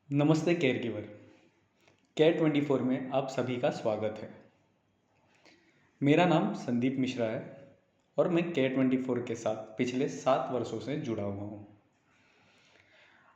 नमस्ते care giver. Care24 में आप सभी का स्वागत है। मेरा नाम संदीप मिश्रा है और मैं Care24 के साथ पिछले 7 वर्षों से जुड़ा हुआ हूँ।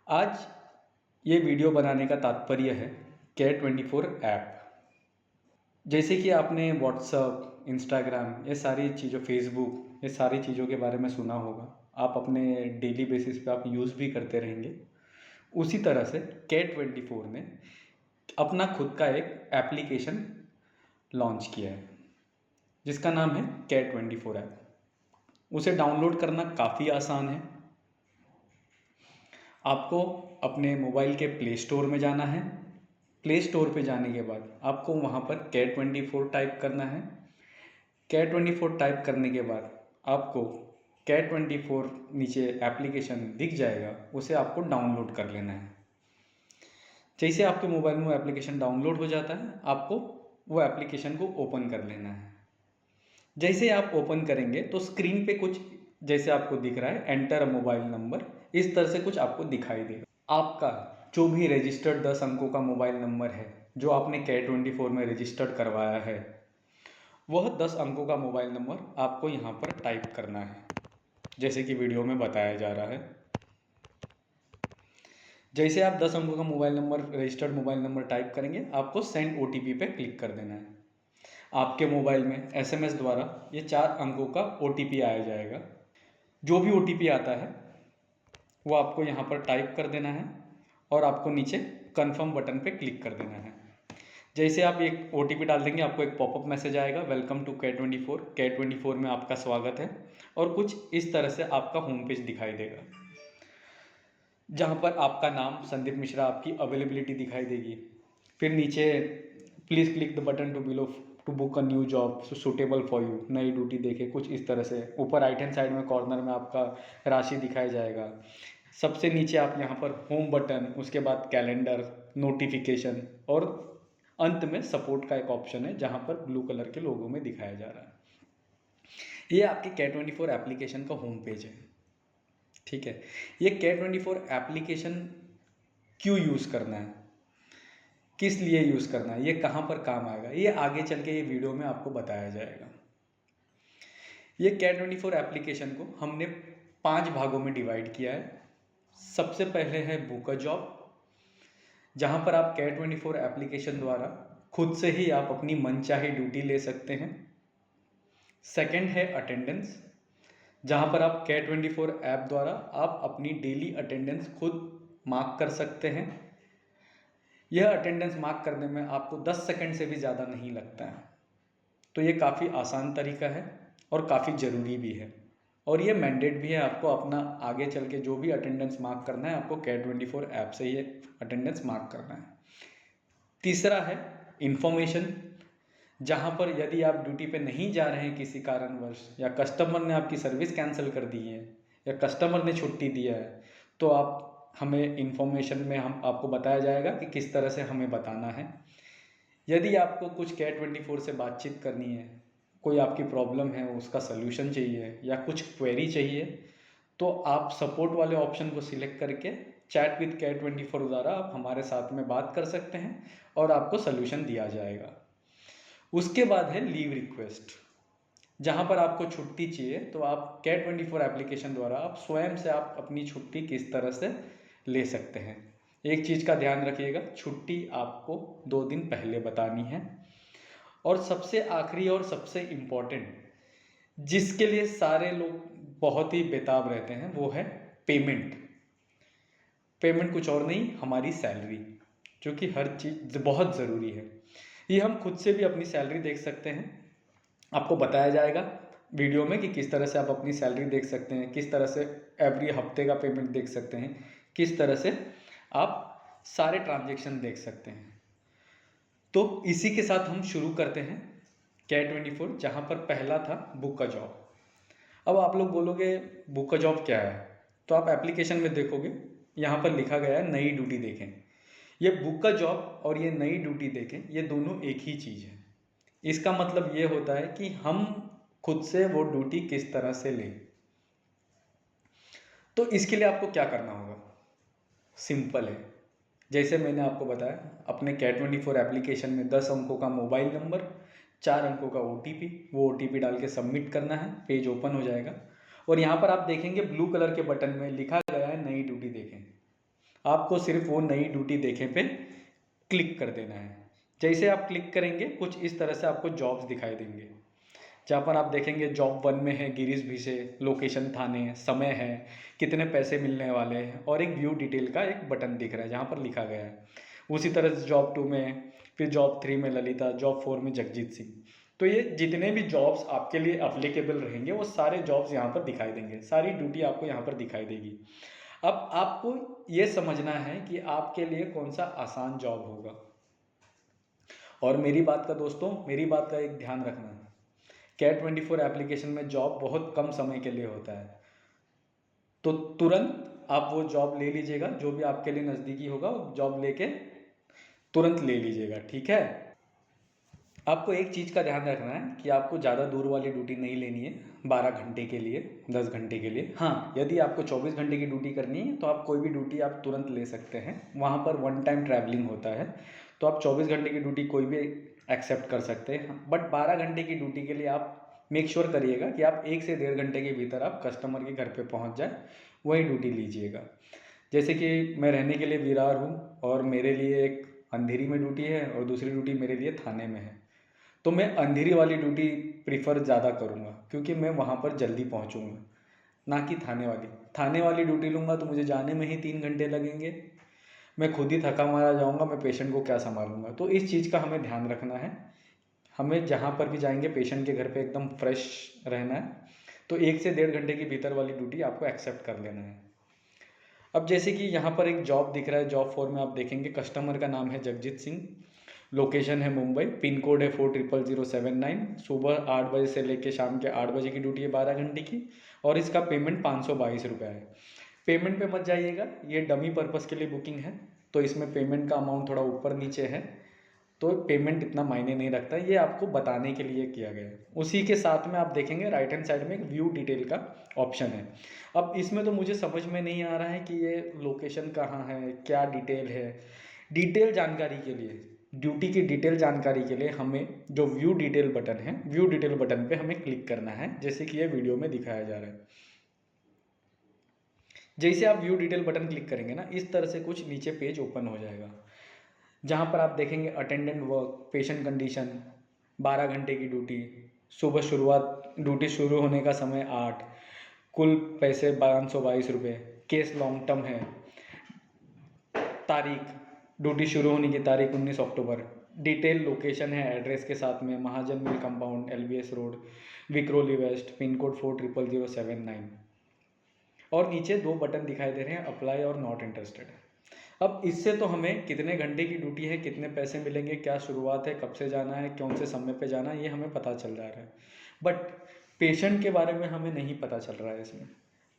आज ये वीडियो बनाने का तात्पर्य है Care24 ऐप। जैसे कि आपने व्हाट्सअप, इंस्टाग्राम, ये सारी चीज़ों, फेसबुक, ये सारी चीज़ों के बारे में सुना होगा। आप अपने डेली बेसिस पे आप यूज़ भी करते रहेंगे। उसी तरह से Care24 ने अपना खुद का एक एप्लीकेशन लॉन्च किया है जिसका नाम है Care24 ऐप। उसे डाउनलोड करना काफ़ी आसान है। आपको अपने मोबाइल के प्ले स्टोर में जाना है। प्ले स्टोर पे जाने के बाद आपको वहाँ पर Care24 टाइप करना है। Care24 टाइप करने के बाद आपको Care24 नीचे एप्लीकेशन दिख जाएगा, उसे आपको डाउनलोड कर लेना है। जैसे आपके मोबाइल में वो एप्लीकेशन डाउनलोड हो जाता है, आपको वो एप्लीकेशन को ओपन कर लेना है। जैसे आप ओपन करेंगे तो स्क्रीन पे कुछ जैसे आपको दिख रहा है, एंटर अ मोबाइल नंबर, इस तरह से कुछ आपको दिखाई देगा। आपका जो भी रजिस्टर्ड 10 अंकों का मोबाइल नंबर है जो आपने Care24 में रजिस्टर्ड करवाया है, वह 10 अंकों का मोबाइल नंबर आपको यहाँ पर टाइप करना है, जैसे कि वीडियो में बताया जा रहा है। जैसे आप 10 अंकों का mobile number, registered mobile number type करेंगे, आपको सेंड OTP पे क्लिक कर देना है। आपके मोबाइल में SMS द्वारा ये 4 अंकों का OTP आया जाएगा। जो भी OTP आता है वो आपको यहाँ पर टाइप कर देना है और आपको नीचे कन्फर्म बटन पे क्लिक कर देना है। जैसे आप एक OTP डाल देंगे, आपको एक पॉपअप मैसेज आएगा, वेलकम टू Care24, Care24 में आपका स्वागत है, और कुछ इस तरह से आपका होम पेज दिखाई देगा, जहाँ पर आपका नाम संदीप मिश्रा, आपकी अवेलेबिलिटी दिखाई देगी। फिर नीचे please click the button to below to book a new job suitable for you, नई ड्यूटी देखे, कुछ इस तरह से। ऊपर राइट हैंड साइड में कॉर्नर में आपका राशि दिखाया जाएगा। सबसे नीचे आप यहाँ पर होम बटन, उसके बाद कैलेंडर, नोटिफिकेशन, और अंत में सपोर्ट का एक ऑप्शन है जहाँ पर ब्लू कलर के लोगों में दिखाया जा रहा है। ये आपके Care24 एप्लीकेशन का होम पेज है। ठीक है, ये Care24 एप्लीकेशन क्यों यूज़ करना है, किस लिए यूज़ करना है, ये कहाँ पर काम आएगा, ये आगे चल के ये वीडियो में आपको बताया जाएगा। ये Care24 एप्लीकेशन को हमने 5 भागों में डिवाइड किया है। सबसे पहले है बुक अ जॉब, जहाँ पर आप Care24 एप्लीकेशन द्वारा खुद से ही आप अपनी मनचाही ड्यूटी ले सकते हैं। सेकंड है अटेंडेंस, जहाँ पर आप Care24 ऐप द्वारा आप अपनी डेली अटेंडेंस खुद मार्क कर सकते हैं। यह अटेंडेंस मार्क करने में आपको 10 सेकंड से भी ज़्यादा नहीं लगता है, तो ये काफ़ी आसान तरीका है और काफ़ी ज़रूरी भी है, और ये मैंडेट भी है। आपको अपना आगे चल के जो भी अटेंडेंस मार्क करना है, आपको Care24 ऐप से ये अटेंडेंस मार्क करना है। तीसरा है इन्फॉर्मेशन, जहाँ पर यदि आप ड्यूटी पे नहीं जा रहे हैं किसी कारणवश, या कस्टमर ने आपकी सर्विस कैंसिल कर दी है, या कस्टमर ने छुट्टी दिया है, तो आप हमें इन्फॉर्मेशन में हम आपको बताया जाएगा कि किस तरह से हमें बताना है। यदि आपको कुछ Care24 से बातचीत करनी है, कोई आपकी प्रॉब्लम है, उसका सल्यूशन चाहिए, या कुछ क्वेरी चाहिए, तो आप सपोर्ट वाले ऑप्शन को सिलेक्ट करके चैट विद Care24 द्वारा आप हमारे साथ में बात कर सकते हैं और आपको सल्यूशन दिया जाएगा। उसके बाद है लीव रिक्वेस्ट, जहाँ पर आपको छुट्टी चाहिए तो आप Care24 एप्लीकेशन द्वारा आप स्वयं से आप अपनी छुट्टी किस तरह से ले सकते हैं। एक चीज़ का ध्यान रखिएगा, छुट्टी आपको 2 दिन पहले बतानी है। और सबसे आखिरी और सबसे इम्पोर्टेंट, जिसके लिए सारे लोग बहुत ही बेताब रहते हैं, वो है पेमेंट। पेमेंट कुछ और नहीं, हमारी सैलरी, जो कि हर चीज़ बहुत ज़रूरी है। ये हम खुद से भी अपनी सैलरी देख सकते हैं। आपको बताया जाएगा वीडियो में कि किस तरह से आप अपनी सैलरी देख सकते हैं, किस तरह से एवरी हफ्ते का पेमेंट देख सकते हैं, किस तरह से आप सारे ट्रांजैक्शन देख सकते हैं। तो इसी के साथ हम शुरू करते हैं Care24, जहाँ पर पहला था बुक का जॉब। अब आप लोग बोलोगे बुक का जॉब क्या है, तो आप एप्लीकेशन में देखोगे यहाँ पर लिखा गया है नई ड्यूटी देखें। ये बुक का जॉब और ये नई ड्यूटी देखें, ये दोनों एक ही चीज़ है। इसका मतलब ये होता है कि हम खुद से वो ड्यूटी किस तरह से लें। तो इसके लिए आपको क्या करना होगा, सिंपल है। जैसे मैंने आपको बताया, अपने Cat24 एप्लीकेशन में 10 अंकों का मोबाइल नंबर, 4 अंकों का OTP, वो OTP डाल के सबमिट करना है, पेज ओपन हो जाएगा। और यहाँ पर आप देखेंगे ब्लू कलर के बटन में लिखा गया है नई ड्यूटी देखें। आपको सिर्फ वो नई ड्यूटी देखें पे क्लिक कर देना है। जैसे आप क्लिक करेंगे कुछ इस तरह से आपको जॉब्स दिखाई देंगे, जहाँ पर आप देखेंगे जॉब 1 में है गिरीश भिसे, लोकेशन थाने, समय है, कितने पैसे मिलने वाले हैं, और एक व्यू डिटेल का एक बटन दिख रहा है जहाँ पर लिखा गया है। उसी तरह से जॉब 2 में, फिर जॉब 3 में ललिता, जॉब 4 में जगजीत सिंह। तो ये जितने भी जॉब्स आपके लिए अप्लीकेबल रहेंगे वो सारे जॉब्स यहाँ पर दिखाई देंगे, सारी ड्यूटी आपको यहाँ पर दिखाई देगी। अब आपको ये समझना है कि आपके लिए कौन सा आसान जॉब होगा। और मेरी बात का दोस्तों, मेरी बात का एक ध्यान रखना है, Cat24 एप्लीकेशन में जॉब बहुत कम समय के लिए होता है, तो तुरंत आप वो जॉब ले लीजिएगा, जो भी आपके लिए नज़दीकी होगा जॉब लेके तुरंत ले लीजिएगा, ठीक है। आपको एक चीज़ का ध्यान रखना है कि आपको ज़्यादा दूर वाली ड्यूटी नहीं लेनी है 12 घंटे के लिए, 10 घंटे के लिए। हाँ, यदि आपको 24 घंटे की ड्यूटी करनी है तो आप कोई भी ड्यूटी आप तुरंत ले सकते हैं, वहाँ पर 1 टाइम ट्रैवलिंग होता है, तो आप 24 घंटे की ड्यूटी कोई भी एक्सेप्ट कर सकते हैं। बट 12 घंटे की ड्यूटी के लिए आप मेक श्योर करिएगा कि आप 1 से 1.5 घंटे के भीतर आप कस्टमर के घर पे पहुंच जाए, वही ड्यूटी लीजिएगा। जैसे कि मैं रहने के लिए विरार हूँ और मेरे लिए एक अंधेरी में ड्यूटी है और दूसरी ड्यूटी मेरे लिए थाने में है, तो मैं अंधेरी वाली ड्यूटी प्रीफर ज़्यादा करूँगा क्योंकि मैं वहाँ पर जल्दी पहुँचूँगा, ना कि थाने वाली ड्यूटी लूँगा तो मुझे जाने में ही 3 घंटे लगेंगे, मैं खुद ही थका मारा जाऊँगा, मैं पेशेंट को क्या संभालूंगा। तो इस चीज़ का हमें ध्यान रखना है, हमें जहाँ पर भी जाएंगे पेशेंट के घर पे एकदम फ्रेश रहना है, तो 1 से 1.5 घंटे के भीतर वाली ड्यूटी आपको एक्सेप्ट कर लेना है। अब जैसे कि यहाँ पर एक जॉब दिख रहा है, जॉब 4 में आप देखेंगे कस्टमर का नाम है जगजीत सिंह, लोकेशन है मुंबई, पिन कोड है 400079, सुबह 8 बजे से लेकर शाम के 8 बजे की ड्यूटी है 12 घंटे की, और इसका पेमेंट 522 रुपये है। पेमेंट पे मत जाइएगा, ये डमी पर्पस के लिए बुकिंग है, तो इसमें पेमेंट का अमाउंट थोड़ा ऊपर नीचे है, तो पेमेंट इतना मायने नहीं रखता, ये आपको बताने के लिए किया गया है। उसी के साथ में आप देखेंगे राइट हैंड साइड में एक व्यू डिटेल का ऑप्शन है। अब इसमें तो मुझे समझ में नहीं आ रहा है कि ये लोकेशन कहाँ है, क्या डिटेल है। डिटेल जानकारी के लिए, ड्यूटी की डिटेल जानकारी के लिए हमें जो व्यू डिटेल बटन है, व्यू डिटेल बटन पे हमें क्लिक करना है, जैसे कि ये वीडियो में दिखाया जा रहा है। जैसे आप व्यू डिटेल बटन क्लिक करेंगे ना, इस तरह से कुछ नीचे पेज ओपन हो जाएगा, जहाँ पर आप देखेंगे अटेंडेंट वर्क, पेशेंट कंडीशन, 12 घंटे की ड्यूटी, सुबह शुरुआत, ड्यूटी शुरू होने का समय 8, कुल पैसे 522 रुपये, केस लॉन्ग टर्म है, तारीख, ड्यूटी शुरू होने की तारीख 19 अक्टूबर, डिटेल लोकेशन है एड्रेस के साथ में, Mahajan mill compound, LBS road, Vikhroli west, pin code 400079, और नीचे 2 बटन दिखाई दे रहे हैं, अप्लाई और नॉट इंटरेस्टेड। अब इससे तो हमें कितने घंटे की ड्यूटी है, कितने पैसे मिलेंगे, क्या शुरुआत है, कब से जाना है, कौन से समय पे जाना है, ये हमें पता चल जा रहा है, बट पेशेंट के बारे में हमें नहीं पता चल रहा है इसमें।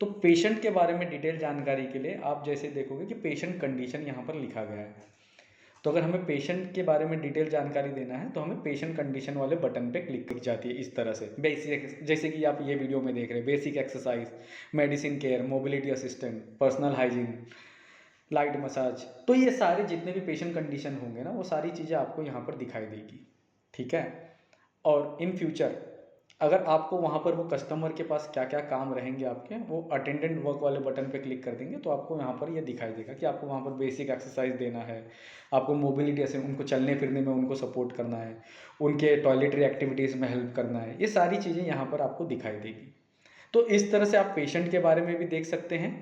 तो पेशेंट के बारे में डिटेल जानकारी के लिए आप जैसे देखोगे कि पेशेंट कंडीशन यहाँ पर लिखा गया है, तो अगर हमें पेशेंट के बारे में डिटेल जानकारी देना है तो हमें पेशेंट कंडीशन वाले बटन पे क्लिक जाती है इस तरह से। बेसिक, जैसे कि आप ये वीडियो में देख रहे हैं, basic exercise, medicine care, mobility assistant, personal hygiene, light massage, तो ये सारे जितने भी पेशेंट कंडीशन होंगे ना, वो सारी चीज़ें आपको यहाँ पर दिखाई देगी, ठीक है। और इन फ्यूचर अगर आपको वहाँ पर वो कस्टमर के पास क्या क्या काम रहेंगे आपके, वो अटेंडेंट वर्क वाले बटन पे क्लिक कर देंगे तो आपको यहाँ पर ये दिखाई देगा कि आपको वहाँ पर बेसिक एक्सरसाइज देना है, आपको मोबिलिटी ऐसे उनको चलने फिरने में उनको सपोर्ट करना है, उनके टॉयलेटरी एक्टिविटीज़ में हेल्प करना है, ये सारी चीज़ें यहाँ पर आपको दिखाई देगी। तो इस तरह से आप पेशेंट के बारे में भी देख सकते हैं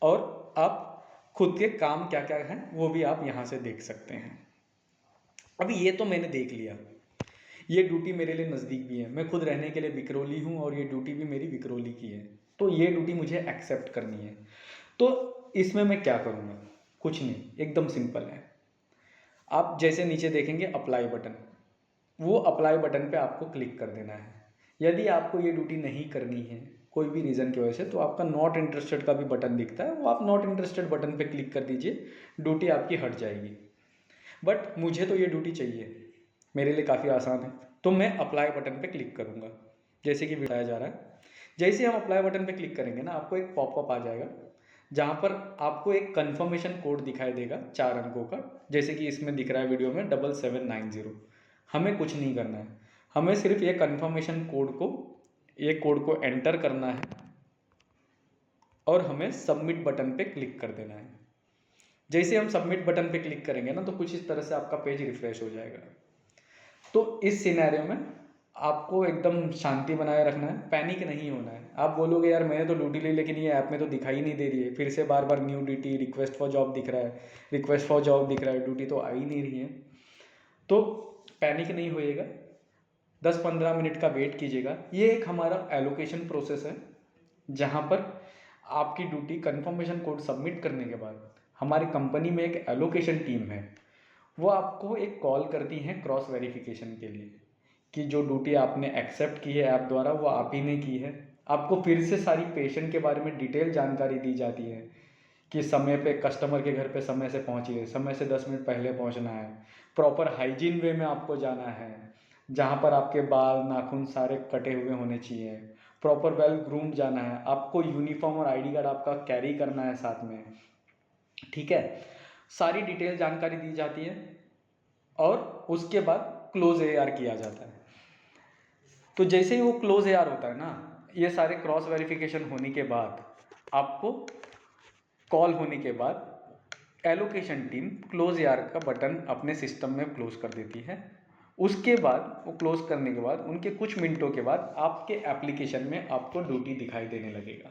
और आप खुद के काम क्या क्या हैं वो भी आप यहाँ से देख सकते हैं। अभी ये तो मैंने देख लिया, ये ड्यूटी मेरे लिए नज़दीक भी है, मैं खुद रहने के लिए विक्रोली हूँ और ये ड्यूटी भी मेरी विक्रोली की है, तो ये ड्यूटी मुझे एक्सेप्ट करनी है। तो इसमें मैं क्या करूँगा, कुछ नहीं, एकदम सिंपल है। आप जैसे नीचे देखेंगे अप्लाई बटन, वो अप्लाई बटन पे आपको क्लिक कर देना है। यदि आपको ये ड्यूटी नहीं करनी है कोई भी रीज़न की वजह से, तो आपका नॉट इंटरेस्टेड का भी बटन दिखता है, वो आप नॉट इंटरेस्टेड बटन पे क्लिक कर दीजिए, ड्यूटी आपकी हट जाएगी। बट मुझे तो ये ड्यूटी चाहिए, मेरे लिए काफ़ी आसान है, तो मैं अप्लाई बटन पे क्लिक करूँगा, जैसे कि बताया जा रहा है। जैसे हम अप्लाई बटन पे क्लिक करेंगे ना, आपको एक पॉपअप आ जाएगा जहाँ पर आपको एक कंफर्मेशन कोड दिखाई देगा 4 अंकों का, जैसे कि इसमें दिख रहा है वीडियो में 7790। हमें कुछ नहीं करना है, हमें सिर्फ ये कंफर्मेशन कोड को एंटर करना है और हमें सबमिट बटन पे क्लिक कर देना है। जैसे हम सबमिट बटन पे क्लिक करेंगे ना, तो कुछ इस तरह से आपका पेज रिफ्रेश हो जाएगा। तो इस सिनेरियो में आपको एकदम शांति बनाए रखना है, पैनिक नहीं होना है। आप बोलोगे यार मैंने तो ड्यूटी ली, लेकिन ये ऐप में तो दिखाई नहीं दे रही है, फिर से बार बार new duty, request for job दिख रहा है, रिक्वेस्ट फॉर जॉब दिख रहा है, ड्यूटी तो आ ही नहीं रही है। तो पैनिक नहीं होइएगा, 10-15 मिनट का वेट कीजिएगा। ये एक हमारा एलोकेशन प्रोसेस है, जहाँ पर आपकी ड्यूटी कंफर्मेशन कोड सबमिट करने के बाद हमारी कंपनी में एक एलोकेशन टीम है, वो आपको एक कॉल करती हैं क्रॉस वेरिफिकेशन के लिए कि जो ड्यूटी आपने एक्सेप्ट की है ऐप द्वारा वो आप ही ने की है। आपको फिर से सारी पेशेंट के बारे में डिटेल जानकारी दी जाती है कि समय पे कस्टमर के घर पे समय से पहुँचिए, समय से 10 मिनट पहले पहुँचना है, प्रॉपर हाइजीन वे में आपको जाना है, जहाँ पर आपके बाल नाखून सारे कटे हुए होने चाहिए, प्रॉपर वेल ग्रूम्ड जाना है, आपको यूनिफॉर्म और आईडी कार्ड आपका कैरी करना है साथ में, ठीक है। सारी डिटेल जानकारी दी जाती है और उसके बाद क्लोज एआर किया जाता है। तो जैसे ही वो क्लोज एआर होता है ना, ये सारे क्रॉस वेरिफिकेशन होने के बाद आपको कॉल होने के बाद एलोकेशन टीम क्लोज एआर का बटन अपने सिस्टम में क्लोज कर देती है। उसके बाद वो क्लोज करने के बाद उनके कुछ मिनटों के बाद आपके एप्लीकेशन में आपको ड्यूटी दिखाई देने लगेगा।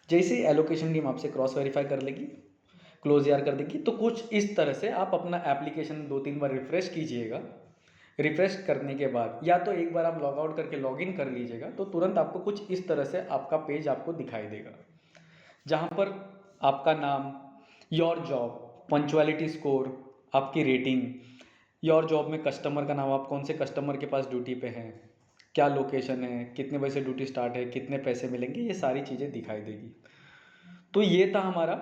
जैसे ही एलोकेशन टीम आपसे क्रॉस वेरीफाई कर लेगी, क्लोज एआर कर देगी, तो कुछ इस तरह से आप अपना एप्लीकेशन 2-3 बार रिफ्रेश कीजिएगा। रिफ्रेश करने के बाद या तो एक बार आप लॉग आउट करके लॉग इन कर लीजिएगा, तो तुरंत आपको कुछ इस तरह से आपका पेज आपको दिखाई देगा, जहाँ पर आपका नाम, योर जॉब, पंक्चुअलिटी स्कोर, आपकी रेटिंग, योर जॉब में कस्टमर का नाम, आप कौन से कस्टमर के पास ड्यूटी पे हैं, क्या लोकेशन है, कितने बजे से ड्यूटी स्टार्ट है, कितने पैसे मिलेंगे, ये सारी चीज़ें दिखाई देगी। तो ये था हमारा,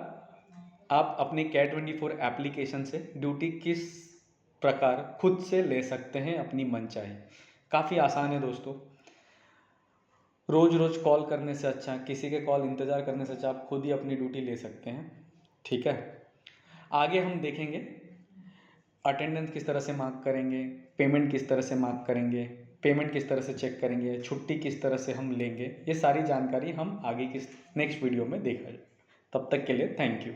आप अपने Care24 एप्लीकेशन से ड्यूटी किस प्रकार खुद से ले सकते हैं अपनी मनचाही। काफ़ी आसान है दोस्तों। रोज़ रोज़ कॉल करने से अच्छा, किसी के कॉल इंतज़ार करने से अच्छा, आप खुद ही अपनी ड्यूटी ले सकते हैं, ठीक है। आगे हम देखेंगे अटेंडेंस किस तरह से मार्क करेंगे, पेमेंट किस तरह से मार्क करेंगे, पेमेंट किस तरह से चेक करेंगे, छुट्टी किस तरह से हम लेंगे, ये सारी जानकारी हम आगे की नेक्स्ट वीडियो में देखा जाए। तब तक के लिए थैंक यू।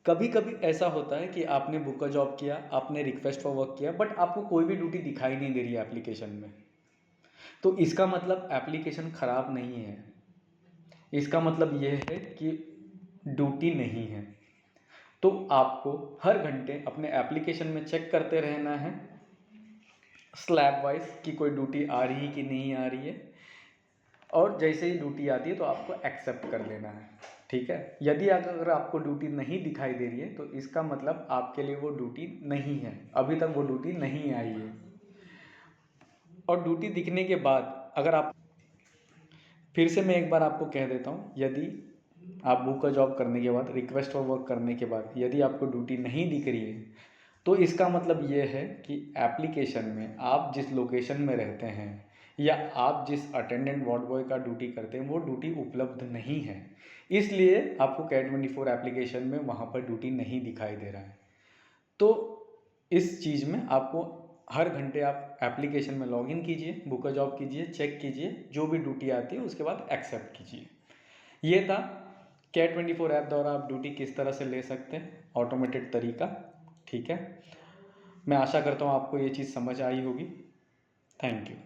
कभी कभी ऐसा होता है कि आपने बुक का जॉब किया, आपने रिक्वेस्ट फॉर वर्क किया, बट आपको कोई भी ड्यूटी दिखाई नहीं दे रही है एप्लीकेशन में। तो इसका मतलब एप्लीकेशन ख़राब नहीं है, इसका मतलब यह है कि ड्यूटी नहीं है। तो आपको हर घंटे अपने एप्लीकेशन में चेक करते रहना है स्लैब वाइज कि कोई ड्यूटी आ रही है कि नहीं आ रही है, और जैसे ही ड्यूटी आती है तो आपको एक्सेप्ट कर लेना है, ठीक है। यदि अगर आपको ड्यूटी नहीं दिखाई दे रही है तो इसका मतलब आपके लिए वो ड्यूटी नहीं है, अभी तक वो ड्यूटी नहीं आई है। और ड्यूटी दिखने के बाद अगर आप, फिर से मैं एक बार आपको कह देता हूँ, यदि आप बुक का जॉब करने के बाद, रिक्वेस्ट फॉर वर्क करने के बाद यदि आपको ड्यूटी नहीं दिख रही है, तो इसका मतलब ये है कि एप्लीकेशन में आप जिस लोकेशन में रहते हैं या आप जिस अटेंडेंट वार्ड बॉय का ड्यूटी करते हैं वो ड्यूटी उपलब्ध नहीं है, इसलिए आपको Care24 एप्लीकेशन में वहाँ पर ड्यूटी नहीं दिखाई दे रहा है। तो इस चीज़ में आपको हर घंटे आप एप्लीकेशन में लॉगिन कीजिए, बुक का जॉब कीजिए, चेक कीजिए, जो भी ड्यूटी आती है उसके बाद एक्सेप्ट कीजिए। ये था Care24 ऐप द्वारा आप ड्यूटी किस तरह से ले सकते हैं, ऑटोमेटेड तरीका, ठीक है। मैं आशा करता हूँ आपको ये चीज़ समझ आई होगी। Thank you.